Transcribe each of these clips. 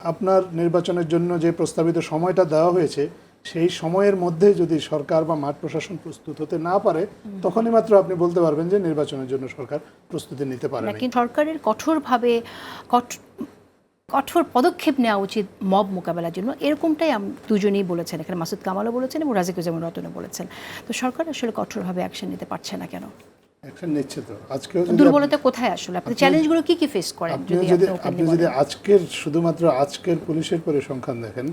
আপনার নির্বাচনের জন্য যে প্রস্তাবিত সময়টা দেওয়া হয়েছে সেই সময়ের মধ্যে যদি সরকার বা মাঠ প্রশাসন প্রস্তুত হতে না পারে তখনই মাত্র আপনি বলতে পারবেন যে নির্বাচনের জন্য সরকার প্রস্তুতি নিতে পারে না। কিন্তু সরকারের কঠোরভাবে কঠোর পদক্ষেপ নেওয়া উচিত মব মোকাবেলার জন্য, এরকমটাই দুজনেই বলেছেন। এখানে মাসুদ কামালও বলেছেন এবং রাজিকুজ্জামান রতনও বলেছেন। তো সরকার আসলে কঠোরভাবে অ্যাকশন নিতে পারছে না কেন? অ্যাকশন নিচ্ছে তো। আজকেও দুর্বলতা কোথায় আসলে? আপনি চ্যালেঞ্জগুলো কি ফেস করেন? আপনি যদি শুধুমাত্র আজকের পুলিশের পরিসংখ্যান দেখেন,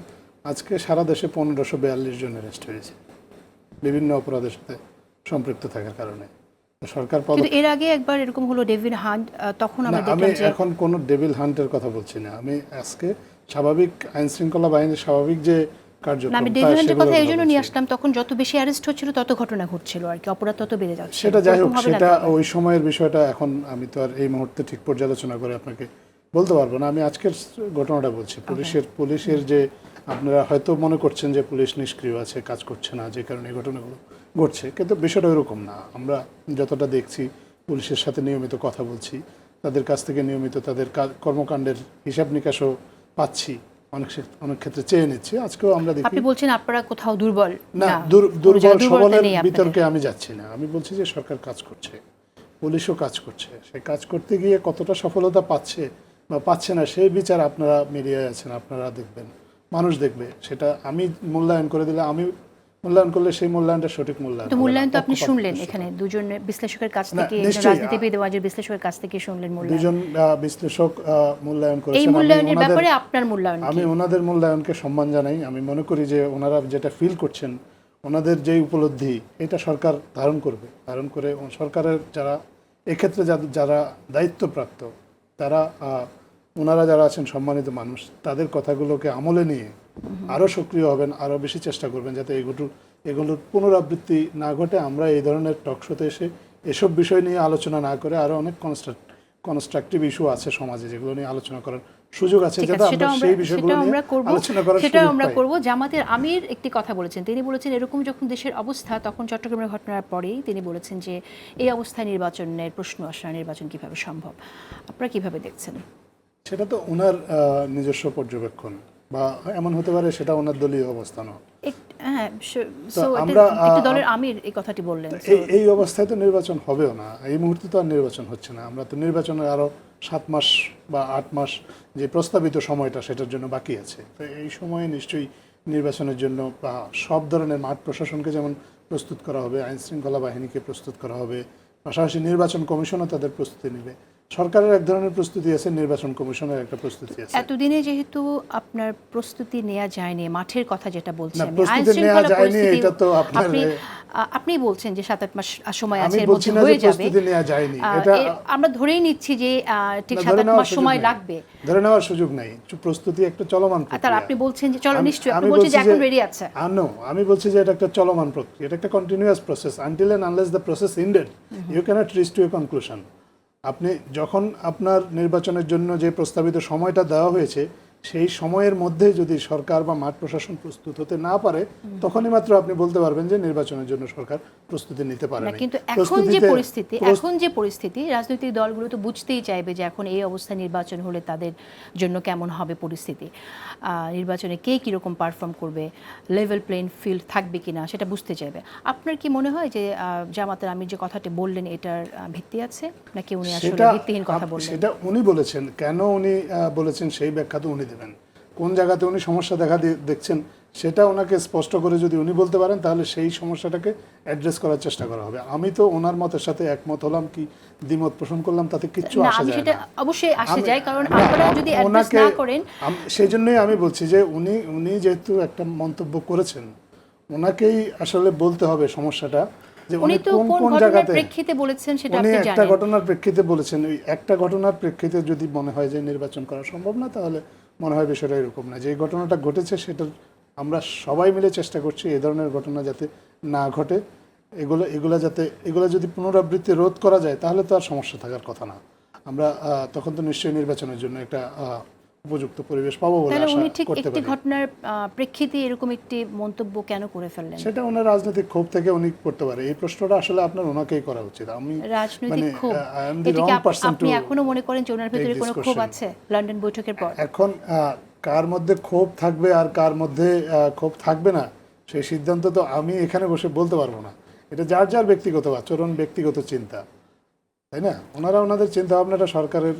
আজকে সারা দেশে 1542 জন অ্যারেস্ট হয়েছে বিভিন্ন অপরাধের সাথে সম্পৃক্ত থাকার কারণে। সরকার এর আগে একবার এরকম হলো ডেভিল হান্ট, তখন আমরা দেখলাম যে এখন কোন ডেভিল হান্টের কথা বলছি না, আমি আজকে স্বাভাবিক আইন শৃঙ্খলা বাহিনীর স্বাভাবিক যে কার্যক্রম, আমি ডেভিল হান্টের কথা এই জন্য নিয়ে আসলাম, তখন যত বেশি অ্যারেস্ট হচ্ছিল তত ঘটনা ঘটছিল আর কি, অপরাধ তত বেড়ে যাচ্ছে। সেটা যাই হোক, সেটা ওই সময়ের বিষয়টা। এখন আমি তো আর এই মুহূর্তে ঠিক পর্যালোচনা করে আপনাকে বলতে পারবো না। আমি আজকের ঘটনাটা বলছি। পুলিশের যে আপনারা হয়তো মনে করছেন যে পুলিশ নিষ্ক্রিয় আছে, কাজ করছে না, যে কারণে এই ঘটনাগুলো ঘটছে, কিন্তু বিষয়টা ওইরকম না। আমরা যতটা দেখছি, পুলিশের সাথে নিয়মিত কথা বলছি, তাদের কাছ থেকে নিয়মিত তাদের কর্মকাণ্ডের হিসাব নিকাশও পাচ্ছি, অনেক ক্ষেত্রে চেয়ে নিচ্ছি। আজকেও আমরা দেখি। আপনি বলছেন আপনারা কোথাও দুর্বল না, দুর্বল সবলের বিতর্কে আমি যাচ্ছি না। আমি বলছি যে সরকার কাজ করছে, পুলিশও কাজ করছে। সেই কাজ করতে গিয়ে কতটা সফলতা পাচ্ছে বা পাচ্ছে না সেই বিচার আপনারা মিডিয়ায় আছেন, আপনারা দেখবেন, মানুষ দেখবে। সেটা আমি মূল্যায়ন করে দিলে, আমি মূল্যায়ন করলে সেই মূল্যায়নটা সঠিক মূল্যায়ন। তো মূল্যায়ন তো আপনি শুনলেন এখানে দুজন বিশ্লেষকের কাছ থেকে, রাজনীতিবিদ ওয়াজের বিশ্লেষকের কাছ থেকে শুনলেন মূল্যায়ন। দুজন বিশ্লেষক মূল্যায়ন করেছেন। এই মূল্যায়নের ব্যাপারে আপনার মূল্যায়ন? আমি ওনাদের মূল্যায়নকে সম্মান জানাই। আমি মনে করি যে ওনারা যেটা ফিল করছেন, ওনাদের যে উপলব্ধি, এটা সরকার ধারণ করে সরকারের যারা এক্ষেত্রে যারা দায়িত্বপ্রাপ্ত, তারা ওনারা যারা আছেন সম্মানিত মানুষ, তাদের কথাগুলোকে আমলে নিয়ে আরও সক্রিয় হবেন, আরও বেশি চেষ্টা করবেন যাতে এগুলোর পুনরাবৃত্তি না ঘটে। আমরা এই ধরনের টকশোতে এসে এসব বিষয় নিয়ে আলোচনা না করে আরও অনেক কনস্ট্রাকটিভ ইস্যু আছে সমাজে, যেগুলো নিয়ে আলোচনা করার সুযোগ আছে, যাতে আমরা সেই বিষয়গুলো নিয়ে আলোচনা করার সুযোগ পাই। সেটা আমরা করব। জামাতের আমির একটি কথা বলেছেন, তিনি বলেছেন এরকম যখন দেশের অবস্থা, তখন চট্টগ্রামের ঘটনার পরেই তিনি বলেছেন যে এই অবস্থায় নির্বাচনের প্রশ্ন আসা, নির্বাচন কিভাবে সম্ভব? আপনারা কিভাবে দেখছেন? সেটা তো ওনার নিজস্ব পর্যবেক্ষণ, বা এমন হতে পারে সেটা ওনার দলীয় অবস্থানও। দলের আমির এই কথাটি বললেন। এই অবস্থায় তো নির্বাচন হবেও না, এই মুহূর্তে তো আর নির্বাচন হচ্ছে না। আমরা তো নির্বাচনের আরো 7 মাস বা 8 মাস যে প্রস্তাবিত সময়টা, সেটার জন্য বাকি আছে। তো এই সময়ে নিশ্চয়ই নির্বাচনের জন্য বা সব ধরনের মাঠ প্রশাসনকে যেমন প্রস্তুত করা হবে, আইন শৃঙ্খলা বাহিনীকে প্রস্তুত করা হবে, পাশাপাশি নির্বাচন কমিশনও তাদের প্রস্তুতি নেবে। সরকারের এক ধরনের প্রস্তুতি আছে, নির্বাচন কমিশনের একটা প্রস্তুতি আছে। এতদিনে যেহেতু আপনার প্রস্তুতি নেওয়া যায়নি, মাঠের কথা যেটা বলছেন, আপনি বলছেন যে 7-8 মাস সময় আছে, এর মধ্যে হয়ে যাবে। আমরা ধরেই নিচ্ছি যে ঠিক 7-8 মাস সময় লাগবে। ধরে নেওয়ার সুযোগ নাই, প্রস্তুতি একটা চলমান প্রক্রিয়া। তার আপনি বলছেন যে চলো, নিশ্চয়ই আপনি বলছেন যে এখন রেডি আছে। আমি বলছি যে এটা একটা চলমান প্রক্রিয়া, এটা একটা continuous process. Until and unless the process ended, you can't reach to a conclusion. আপনি যখন আপনার নির্বাচনের জন্য যে প্রস্তাবিত সময়টা দেওয়া হয়েছে সেই সময়ের মধ্যে যদি সরকার বা মাঠ প্রশাসন প্রস্তুত হতে না পারে তখনই মাত্র আপনি বলতে পারবেন যে নির্বাচনের জন্য সরকার প্রস্তুতি নিতে পারে না। কিন্তু এখন যে পরিস্থিতি রাজনৈতিক দলগুলো তো বুঝতেই চাইবে যে এখন এই অবস্থায় নির্বাচন হলে তাদের জন্য কেমন হবে পরিস্থিতি, নির্বাচনে কে কীরকম পারফর্ম করবে, লেভেল প্লেইং ফিল্ড থাকবে কিনা সেটা বুঝতে চাইবে। আপনার কি মনে হয় যে জামাতের আমির যে কথাটি বললেন এটার ভিত্তি আছে, নাকি উনি আসলে ভিত্তিহীন কথা বললেন? সেটা উনি বলেছেন, কেন উনি বলেছেন সেই ব্যাখ্যা তো উনি দেবেন। কোন জায়গাতে উনি সমস্যা দেখছেন সেটা ওনাকে স্পষ্ট করে যদি উনি বলতে পারেন, তাহলে সেই সমস্যাটাকে অ্যাড্রেস করার চেষ্টা করা হবে। আমি তো ওনার মতের সাথে একমত হলাম কি দ্বিমত পোষণ করলাম তাতে কিচ্ছু আসে যায় না। অবশ্যই আসে যায়, কারণ আপনারা যদি অ্যাড্রেস না করেন। সেই জন্যই আমি বলছি যে উনি যেহেতু একটা মন্তব্য করেছেন, ওনাকেই আসলে বলতে হবে সমস্যাটা, যে উনি কোন জায়গাতে প্রেক্ষিতে বলেছেন সেটা আপনি আপনি জানেন। একটা ঘটনার প্রেক্ষিতে বলেছেন, ওই একটা ঘটনার প্রেক্ষিতে যদি মনে হয় যে নির্বাচন করা সম্ভব না, তাহলে মনে হয় বিষয়টা এরকম না। যে ঘটনাটা ঘটেছে সেটার আমরা সবাই মিলে চেষ্টা করছি এই ধরনের ঘটনা যাতে না ঘটে। এগুলো যদি পুনরাবৃত্তি রোধ করা যায় তাহলে তো আর সমস্যা থাকার কথা না। আমরা তখন তো নিশ্চয়ই নির্বাচনের জন্য একটা উপযুক্ত পরিবেশ পাবো বলে আশা করতে পারি। ঘটনার প্রেক্ষিতে এরকম একটি মন্তব্য কেন করে ফেললেন? সেটা ওনার রাজনৈতিক ক্ষোভ থেকে উনি করতে পারে। এই প্রশ্নটা আসলে আপনার ওনাকেই করা উচিত। আমি রাজনৈতিক ক্ষোভ, আপনি এখনো মনে করেন যে ওনার ভেতরে কোনো ক্ষোভ আছে লন্ডন বৈঠকের পর? এখন কার মধ্যে ক্ষোভ থাকবে আর কার মধ্যে ক্ষোভ থাকবে না সেই সিদ্ধান্ত তো আমি এখানে বসে বলতে পারবো না। এটা যার যার ব্যক্তিগত আচরণ, ব্যক্তিগত চিন্তা, তাই না? ওনারা ওনাদের চিন্তা ভাবনাটা সরকারের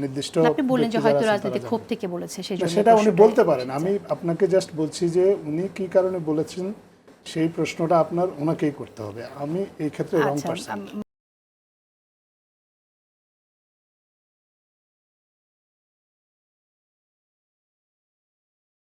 নির্দিষ্ট না, আপনি বললেন যে ব্যক্তি হয়তো যারা আছেন রাজনীতি তারা ক্ষোভ জানেন। থেকে বলেছে সেই না, জন্য সেটা উনি প্রশ্নটা বলতে পারেন। এসেছে। আমি আপনাকে জাস্ট বলছি যে উনি কি কারণে বলেছেন সেই প্রশ্নটা আপনার ওনাকেই করতে হবে। আমি এই ক্ষেত্রে রং আচ্ছা, পার্সন।